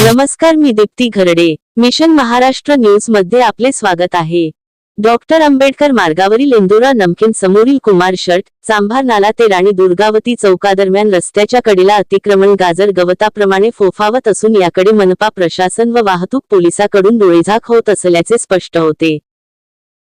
नमस्कार, मी Deepti Gharde. Mission Maharashtra news मध्ये आपले स्वागत आहे. डॉक्टर आंबेडकर मार्गावरील इंदोरा नमकीन समोरील कुमार शर्ट चांभार नाला ते राणी दुर्गावती चौकादरम्यान रस्त्याच्या कडेला अतिक्रमण गाजर गवताप्रमाणे फोफावत असून याकडे मनपा प्रशासन व वाहतूक पोलिसांकडून डोळेझाक होत असल्याचे स्पष्ट होते.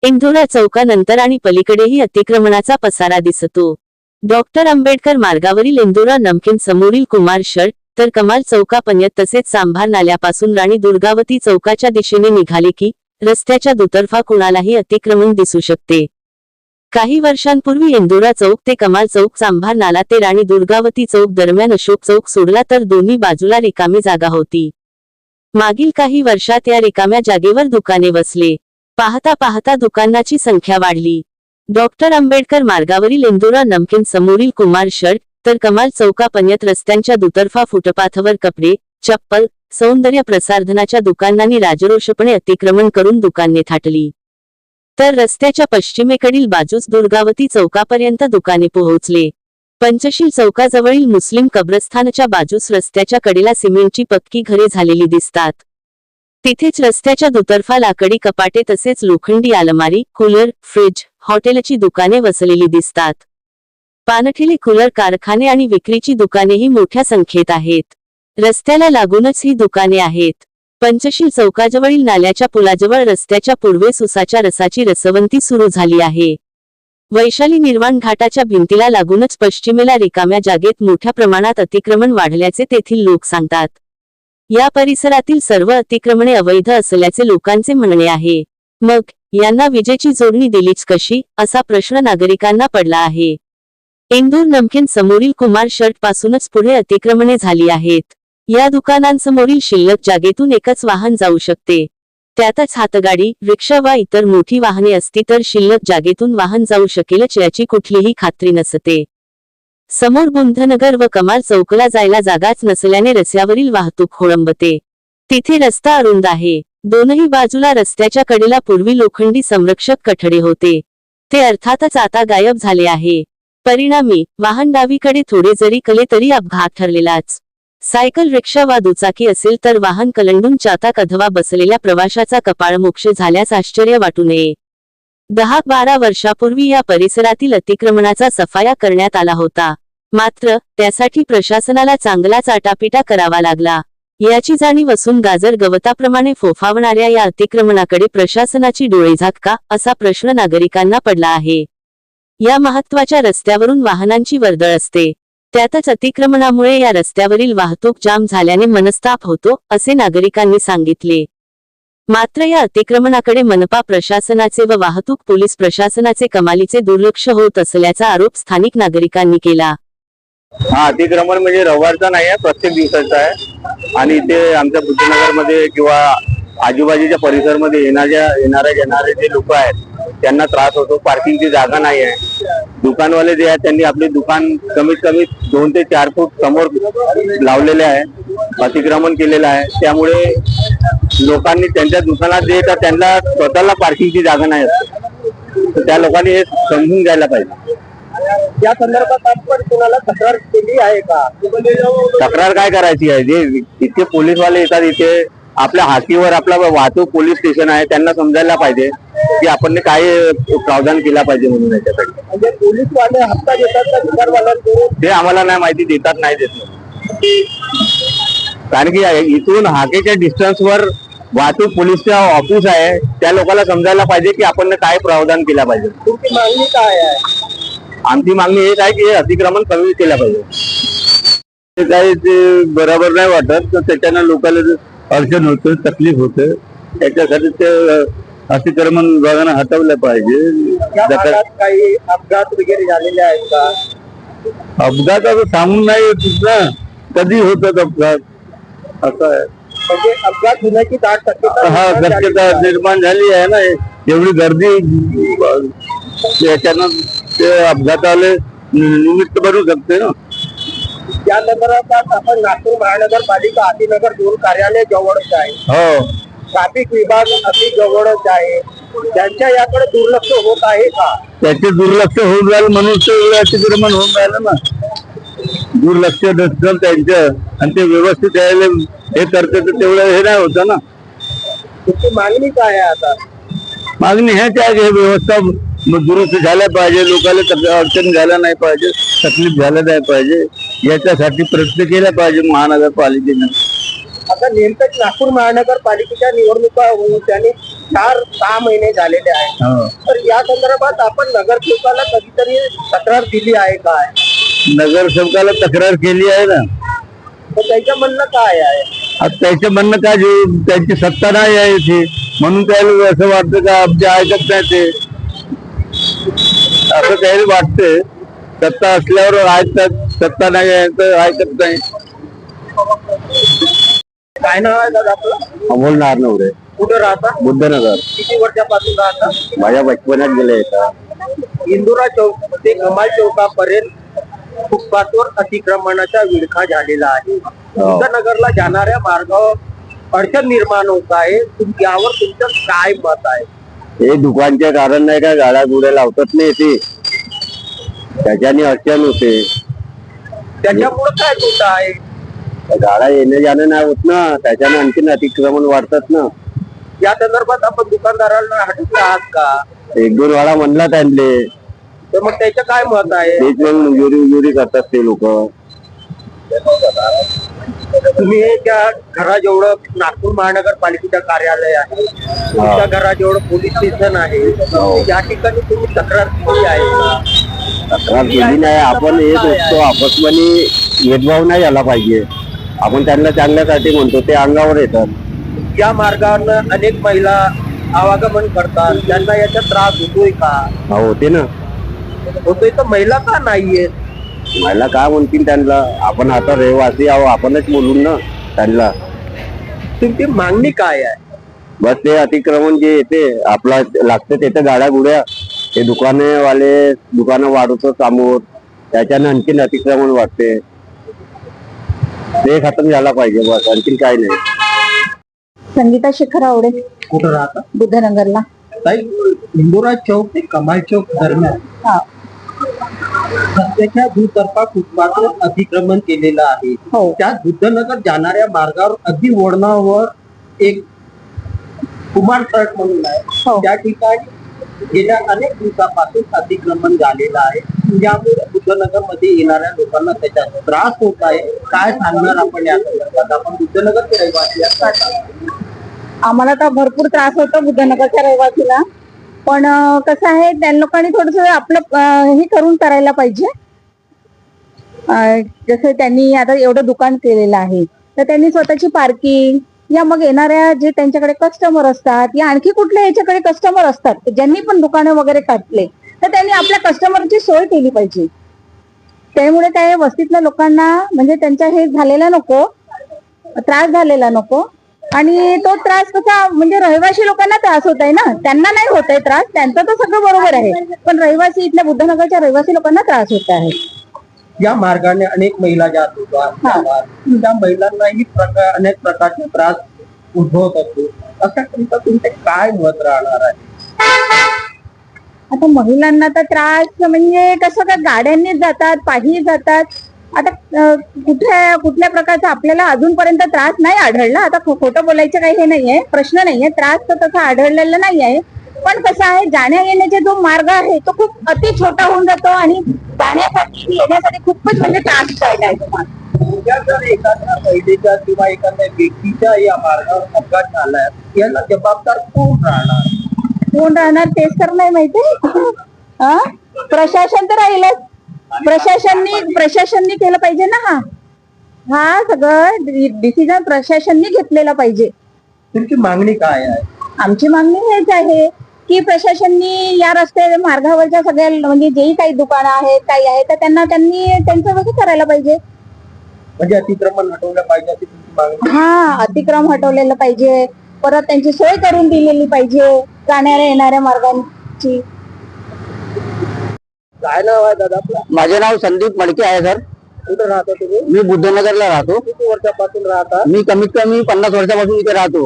इंदोरा चौकानंतर आणि पलीकडेही अतिक्रमणाचा पसारा दिसतो. डॉक्टर आंबेडकर मार्गावरील इंदोरा नमकीन समोरील कुमार शर्ट तर कमाल चौकापर्यंत तसेच चांभार नाल्यापासून राणी दुर्गावती चौकाच्या दिशेने निघाले की रस्त्याच्या दुतर्फा कुणालाही अतिक्रमण दिसू शकते. काही वर्षांपूर्वी इंदोरा चौक ते कमाल चौक, चांभार नाला ते राणी दुर्गावती चौक दरम्यान अशोक चौक सोडला तर दोन्ही बाजूला रिकामी जागा होती. मागील काही वर्षात या रिकाम्या जागेवर दुकाने बसले. पाहता पाहता दुकानाची संख्या वाढली. डॉक्टर आंबेडकर मार्गावरील इंदोरा नमकीन समोरील कुमार शर्ट तर कमाल चौकापर्यंत रस्त्यांच्या दुतर्फा फुटपाथवर कपडे, चप्पल, सौंदर्य प्रसाधनाच्या दुकानांनी राजरोषपणे अतिक्रमण करून दुकाने थाटली. तर रस्त्याच्या पश्चिमेकडील बाजूस दुर्गावती चौकापर्यंत दुकाने पोहोचले. पंचशील चौकाजवळील मुस्लिम कब्रस्थानच्या बाजूस रस्त्याच्या कडेला सिमेंटची पक्की घरे झालेली दिसतात. तिथेच रस्त्याच्या दुतर्फा लाकडी कपाटे तसेच लोखंडी अलमारी, कूलर, फ्रिज, हॉटेलची दुकाने वसलेली दिसतात. पानठिले, कूलर कारखाने आणि विक्रीची दुकानेही मोठ्या संख्येत आहेत. रस्त्याला लागूनच ही दुकाने आहेत. पंचशील चौकाजवळील नाल्याच्या पुलाजवळ रस्त्याच्या पूर्वेस उसाच्या रसाची रसवंती सुरू झाली आहे. वैशाली निर्वाण घाटाच्या भिंतीला लागूनच पश्चिमेला रिकाम्या जागेत मोठ्या प्रमाणात अतिक्रमण वाढल्याचे तेथील लोक सांगतात. या परिसरातील सर्व अतिक्रमणे अवैध असल्याचे लोकांचे म्हणणे आहे. मग यांना विजेची जोडणी दिलीच कशी, असा प्रश्न नागरिकांना पडला आहे. इंदोर नमकीन समोरील कुमार शर्ट पासूनच पुढे अतिक्रमणे झाली आहेत. या दुकानांसमोरील शिल्लक जागेतून एकच वाहन जाऊ शकते. त्यातच हातगाडी, रिक्षा वा इतर मोठी वाहने असती तर शिल्लक जागेतून वाहन जाऊ शकेलच याची कुठलीही खात्री नसते. समोर बुंधनगर व कमाल चौकला जायला जागाच नसल्याने रस्त्यावरील वाहतूक खोळंबते. तिथे रस्ता अरुंद आहे. दोनही बाजूला रस्त्याच्या कडेला पूर्वी लोखंडी संरक्षक कठडे होते. ते अर्थातच आता गायब झाले आहे. परिणामी वाहन डावीकडे थोडे जरी कले तरी अपघात ठरलेलाच. सायकल, रिक्षा वा दुचाकी असेल तर वाहन कलंडून चातक अथवा बसलेल्या प्रवाशाचा कपाळमोक्ष झाल्यास आश्चर्य वाटू नये. 10-12 वर्षापूर्वी या परिसरातील अतिक्रमणाचा सफाया करण्यात आला होता. मात्र त्यासाठी प्रशासनाला चांगलाच आटापिटा करावा लागला. याची जाणीव असून गाजर गवताप्रमाणे फोफावणाऱ्या या अतिक्रमणाकडे प्रशासनाची डोळेझाक का, असा प्रश्न नागरिकांना पडला आहे. या महत्त्वाच्या रस्त्यावरून वाहनांची वर्दळ असते. त्यातच अतिक्रमणामुळे या रस्त्यावरील वाहतूक जाम झाल्याने मनस्ताप होतो, असे नागरिकांनी सांगितले. मात्र या अतिक्रमणाकडे मनपा प्रशासनाचे व वाहतूक पोलीस प्रशासनाचे कमालीचे दुर्लक्ष होत असल्याचा आरोप स्थानिक नागरिकांनी केला. हा अतिक्रमण म्हणजे रविवारचा नाही आहे, प्रत्येक दिवसाचा आहे. आणि इथे आमच्या बुद्धनगर मध्ये किंवा आजूबाजूच्या परिसरमध्ये येणारे जे लोक आहेत त्यांना त्रास होतो. पार्किंगची जागा नाही आहे. दुकानवाले जे आहेत त्यांनी आपले दुकान कमीत कमी 2 ते 4 फूट समोर लावलेले आहे, अतिक्रमण केलेलं आहे. त्यामुळे लोकांनी त्यांच्या दुकानात जे येतात त्यांना स्वतःला पार्किंगची जागा नाही असते. तर त्या लोकांनी हे समजून घ्यायला पाहिजे. या संदर्भात आपण कोणाला तक्रार केली आहे का? तक्रार काय करायची आहे? जे इथे पोलीसवाले येतात, इथे आपल्या हातीवर आपला वाहतूक पोलीस स्टेशन आहे, त्यांना समजायला पाहिजे की आपण काय प्रावधान केला पाहिजे म्हणून याच्यासाठी. म्हणजे पोलीसवाले हप्ता देतात का दुकानवाल्यांकडून? ते आम्हाला नाही माहिती, देतात नाही देत. कारण की इथून हाकेच्या डिस्टन्सवर वाहतूक पोलीसच्या ऑफिस आहे, त्या लोकांना समजायला पाहिजे की आपण काय प्रावधान केला पाहिजे. तुमची मागणी काय आहे? आमची मागणी हेच आहे की अतिक्रमण कमी केलं पाहिजे. काही ते बरोबर नाही वाटत, तर त्याच्यानं लोकांना अडचण होते, तकलीफ होते. त्याच्यासाठी ते अतिक्रमण विभागाने हटवलं पाहिजे. काही अपघात वगैरे झालेले आहेत का? अपघात आता सांगून नाही येत ना, कधी होतात अपघात, असं आहे. म्हणजे अपघात होण्याची दाट शक्यता निर्माण झाली आहे ना. एवढी गर्दी याच्यानं ते अपघाताला निमित्त बनू शकते ना. या संदर्भात आपण नागपूर महानगरपालिका अतिनगर 2 कार्यालय जवळच आहे, हो, ट्रॅफिक विभाग अति जवळच आहे, त्यांच्या याकडे दुर्लक्ष होत आहे का? त्याचे दुर्लक्ष होऊन राहिलं म्हणून ते अतिक्रमण होऊन राहिलं ना. दुर्लक्ष नसतं त्यांचं आणि ते व्यवस्थित यायला हे करते तर तेवढं हे नाही होतं ना. तुमची मागणी काय आहे आता? मागणी ह्याच आहे की हे व्यवस्था दुरुस्त झाल्या पाहिजे, लोकांना अडचण झाल्या नाही पाहिजे, तकलीफ झाल्या नाही पाहिजे, याच्यासाठी प्रयत्न केला पाहिजे महानगरपालिकेनं. आता नेमकंच नागपूर महानगरपालिकेच्या निवडणुका होऊन त्याने 4-6 महिने झालेले आहेत, हो. तर या संदर्भात आपण नगरसेवकाला कधीतरी तक्रार दिली आहे काय? नगरसेवकाला तक्रार केली आहे ना. तर त्याचं म्हणणं काय आहे? आता त्याचं म्हणणं काय, त्यांची सत्ता नाही आहे इथे म्हणून त्याला असं वाटतं का आमचे ऐकत नाही ते, असं त्याला वाटतं. सत्ता असल्यावर ऐकतात, सत्ता नाही आहे तर ऐकत नाही. काय नाव आहे दादा आपलं? अमोल नारनवरे, कुठे राहता? बुद्धनगर. किती वर्षापासून राहता? माझ्या बचपनात गेले का. इंदुरा चौक ते कमाल चौकापर्यंत फुटपाथवर अतिक्रमणाचा विळखा झालेला आहे. बुद्धनगरला जाणाऱ्या मार्गावर अडचण निर्माण होत आहे. यावर तुमचं काय मत आहे? हे दुकानचे कारण नाही का, गाड्या गुड्या लावतात नाही ते, त्याच्याने अडचण होते. त्याच्यामुळे काय तोटा आहे? गाड्या येणे जाणं नाही होत ना, त्याच्याने आणखीन अतिक्रमण वाढतात ना. या संदर्भात आपण दुकानदारांना हटवले आहात का? 1-2 वेळा म्हणला त्यांले, तर मग त्याचं काय मत आहे? तेच मग मंजुरी करतात ते लोक. तुम्ही त्या घराजवळ नागपूर महानगरपालिकेचं कार्यालय आहे, तुमच्या घराजवळ पोलीस स्टेशन आहे, या ठिकाणी तुम्ही तक्रार केली आहे का? तक्रार केली नाही. आपण येत असतो, आपसमध्ये भेदभाव नाही झाला पाहिजे. आपण त्यांना चांगल्यासाठी म्हणतो, ते अंगावर येतात. या मार्गावर अनेक महिला आवागमन करतात, त्यांना याचा त्रास होतोय का? होते ना. होतोय तर महिला का नाहीये? मला काय म्हणतील त्यांना, आपण आता रहिवासी आहो, आपणच बोलून ना त्यांना. तुमची मागणी काय आहे? बस ते अतिक्रमण जे येते आपला लागतं तिथे गाड्या गुड्या, ते दुकानं वाढवतो समोर, त्याच्यानं आणखीन अतिक्रमण वाढते. ते खतम झाला पाहिजे, बस आणखीन काही नाही. संगीता शेखर आवडे, कुठं राहता? बुद्धनगरला. ताई, इंदोरा चौक ते कमाल चौक दरम्यान हा. रस्त्याच्या दुतर्फा फुटपाथवर अतिक्रमण केलेलं आहे. हो. त्यात बुद्धनगर जाणाऱ्या मार्गावर अगदी वळणावर एक कुमार ट्रक म्हणून आहे, हो. त्या ठिकाणी गेल्या अनेक दिवसापासून अतिक्रमण झालेलं आहे. यामुळे बुद्धनगर मध्ये येणाऱ्या लोकांना त्याचा त्रास होत आहे. काय सांगणार आपण या संदर्भात? आपण बुद्धनगरचे रहिवासी आहात, काय सांगणार? आम्हाला तर भरपूर त्रास होतो बुद्धनगरच्या रहिवासीला, पण कसं आहे, त्या लोकांनी थोडस आपलं हे करून करायला पाहिजे. जसं त्यांनी आता एवढं दुकान केलेलं आहे, तर त्यांनी स्वतःची पार्किंग, या मग येणाऱ्या जे त्यांच्याकडे कस्टमर असतात, या आणखी कुठल्या याच्याकडे कस्टमर असतात ज्यांनी पण दुकानं वगैरे काढले, तर त्यांनी आपल्या कस्टमरची सोय केली पाहिजे. त्यामुळे काय वस्तीतल्या लोकांना म्हणजे त्यांचा हे झालेला नको, त्रास झालेला नको. आणि तो त्रास कसा म्हणजे रहिवासी लोकांना त्रास होत आहे ना, त्यांना नाही होत आहे त्रास, त्यांचं तर सगळं बरोबर आहे, पण रहिवासी इथल्या बुद्धनगरच्या रहिवासी लोकांना त्रास होत आहे. या मार्गाने अनेक महिला जात होतात, त्या महिलांनाही अनेक प्रकारचे त्रास उद्भवत असतो. अशाकरिता तुमचे काय मत राहणार आहे? आता महिलांना तर त्रास म्हणजे कसं का, गाड्यांनीच जातात, पायी जातात. आता कुठल्या प्रकारचा आपल्याला अजूनपर्यंत त्रास नाही आढळला. आता खोटं बोलायचं काही हे नाहीये, प्रश्न नाहीये, त्रास तर तसा आढळलेला नाही आहे. पण कसं आहे, जाण्या येण्याचा जो मार्ग आहे तो खूप अति छोटा होऊन जातो आणि जाण्यासाठी येण्यासाठी खूपच म्हणजे त्रास झालेला आहे तो मार्ग. उद्या जर एखाद्या महिलेच्या किंवा एखाद्या व्यक्तीच्या या मार्गावर अपघात झाला, याला जबाबदार कोण राहणार? कोण राहणार तेच तर नाही माहिती. प्रशासन तर राहीलच. प्रशासननी केलं पाहिजे ना. हा सगळं डिसिजन प्रशासननी घेतलेला पाहिजे. तुमची मागणी काय आहे? आमची मागणी हेच आहे की प्रशासननी या रस्ते मार्गावरच्या सगळ्या म्हणजे जेही काही दुकानं आहेत, काही आहेत, तर त्यांनी त्यांचं कसं करायला पाहिजे. म्हणजे अतिक्रमण हटवलं पाहिजे अशी तुमची मागणी? हा, अतिक्रम हटवलेलं पाहिजे, परत त्यांची सोय करून दिलेली पाहिजे जाणाऱ्या येणाऱ्या मार्गांची. काय नाव आहे दादा आपलं? माझे नाव संदीप मडके आहे सर. कुठे राहता तुम्ही? मी बुद्धनगरला राहतो. किती वर्षापासून राहता? मी कमीत कमी 50 वर्षापासून इथे राहतो.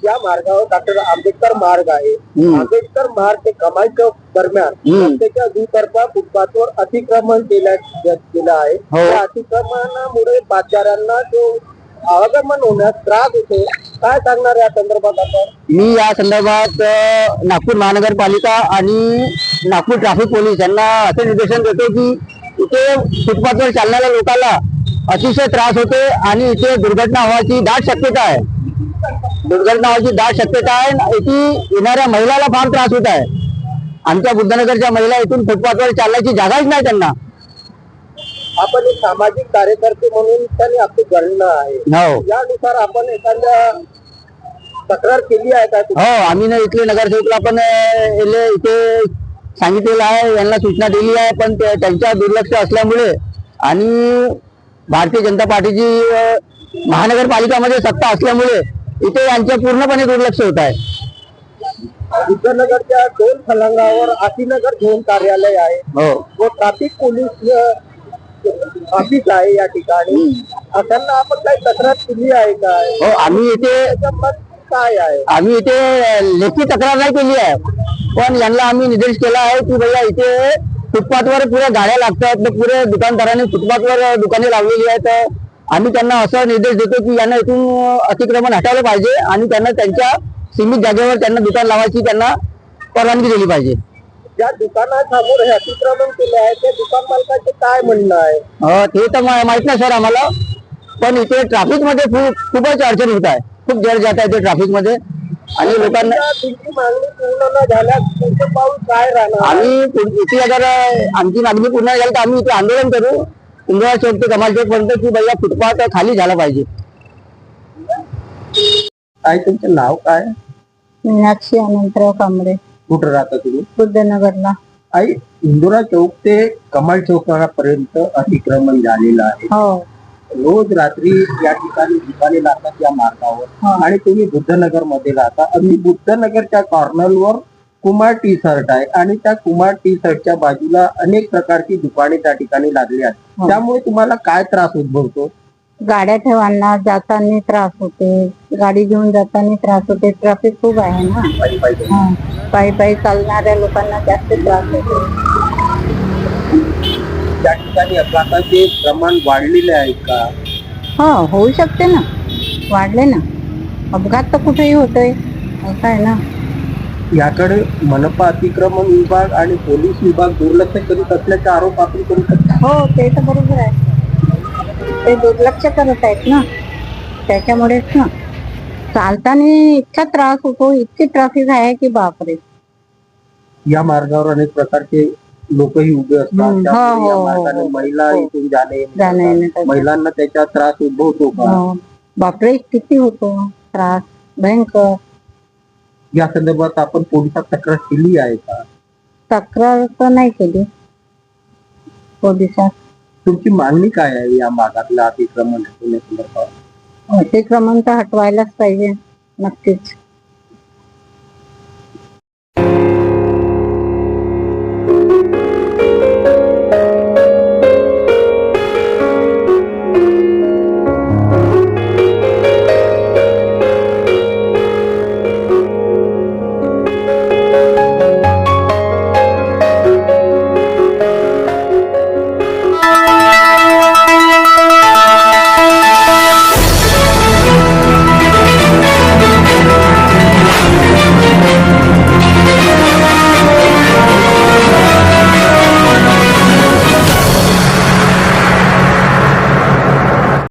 या मार्गावर डॉक्टर आंबेडकर मार्ग आहे. आंबेडकर मार्ग ते कमाल चौक दरम्यान रस्त्याच्या दुतर्फा फुटपाथवर अतिक्रमण केलं आहे. त्या अतिक्रमणामुळे पादचाऱ्यांना जो आवागमन होण्यास त्रास होतो. काय सांगणार या संदर्भात आपण? मी या संदर्भात नागपूर महानगरपालिका आणि नागपूर ट्रॅफिक पोलीस यांना असे निर्देशन देतो की इथे फुटपाथवर चालणाऱ्या लोकांना अतिशय त्रास होते आणि इथे दुर्घटना व्हायची दाट शक्यता आहे. इथे येणाऱ्या महिलाला फार त्रास होत आहे. आमच्या बुद्धनगरच्या महिला इथून फुटपाथवर चालण्याची जागाच नाही त्यांना. आपण एक सामाजिक कार्यकर्ते म्हणून त्यांनी आपली गणना आहे. हो यानुसार आपण एखाद्या तक्रार केली आहे का? हो, आम्ही ना इथले नगरसेवकला पण इथे सांगितलेलं आहे, यांना सूचना दिली आहे, पण त्यांच्या दुर्लक्ष असल्यामुळे आणि भारतीय जनता पार्टीची महानगरपालिकामध्ये सत्ता असल्यामुळे इथे यांचे पूर्णपणे दुर्लक्ष होत आहे. बुद्धनगरच्या 2 फलंगावर आशीनगर झोन कार्यालय आहे. हो व ट्रॅफिक पोलीस ऑफिस आहे या ठिकाणी. असताना आपण काही तक्रार केली आहे का? हो, आम्ही इथे काय आहे? आम्ही इथे लेखी तक्रार नाही केली आहे, पण यांना आम्ही निर्देश केला आहे की भैया इथे फुटपाथवर पुऱ्या गाड्या लागतात, पुरे दुकानदारांनी फुटपाथवर दुकाने लावलेली आहेत. आम्ही त्यांना असा निर्देश देतो की यांना इथून अतिक्रमण हटवलं पाहिजे आणि त्यांना त्यांच्या सीमित जागेवर त्यांना दुकान लावायची त्यांना परवानगी दिली पाहिजे. ज्या दुकानासमोर हे अतिक्रमण केले आहे त्या दुकान मालकाचे काय म्हणणं आहे? ते तर माहित नाही सर आम्हाला, पण इथे ट्रॅफिक मध्ये खूपच अडचण होत आहे. खूप जड जात आहे ते ट्रॅफिक मध्ये आणि लोकांना तुमची मागणी पूर्ण न झाल्यास तुमचं पाऊल काय राहणार? आम्ही इथे अगर आमची मागणी पूर्ण झाली तर आम्ही इथे आंदोलन करू इंदिरा चौक ते कमाल चौक पर्यंत की भैया फुटपाथ खाली झाला पाहिजे. काय तुमचं नाव काय? मीनाक्षी अनंतराव कांबळे. कुठं राहता तुम्ही? बुद्धनगरला. आई, इंदिरा चौक ते कमाल चौकापर्यंत अतिक्रमण झालेलं आहे. हो. रोज रात्री या ठिकाणी दुकाने लागतात या मार्गावर आणि तुम्ही बुद्धनगर मध्ये राहता. अगदी बुद्धनगरच्या कॉर्नरवर कुमार टी शर्ट आहे आणि त्या कुमार टी शर्टच्या बाजूला अनेक प्रकारची दुकाने त्या ठिकाणी लागली आहेत. त्यामुळे तुम्हाला काय त्रास उद्भवतो? गाड्या ठेवांना जाताना त्रास होते, गाडी घेऊन जाताना त्रास होते. ट्रॅफिक खूप आहे ना. पायी पायी चालणाऱ्या लोकांना जास्त त्रास होतो. त्या ठिकाणी अपघाताचे प्रमाण वाढलेले आहे का? हो, होऊ शकते ना, वाढले ना. अपघात तर कुठेही होतोय, असं आहे ना. याकडे मनपा अतिक्रमण विभाग आणि पोलीस विभाग दुर्लक्ष करीत असल्याचा आरोप आपण करू शकतो. हो, ते तर बरोबर आहे. ते दुर्लक्ष करत आहेत ना, त्याच्यामुळेच ना. चालताना इतका त्रास होतो, इतकी ट्रॅफिक आहे की बापरे. या मार्गावर अनेक प्रकारचे लोकही उभे असतात. त्यामुळे या मार्गाने महिला इथून जाणे महिलांना त्याचा त्रास उद्भवतो का? बापरे, किती होतो त्रास, भयंकर. या संदर्भात आपण पोलिसात तक्रार केली आहे का? तक्रार तर नाही केली पोलिसात. तुमची मागणी काय आहे या भागातलं अतिक्रमण हटवण्यासंदर्भात? अतिक्रमण तर हटवायलाच पाहिजे, नक्कीच.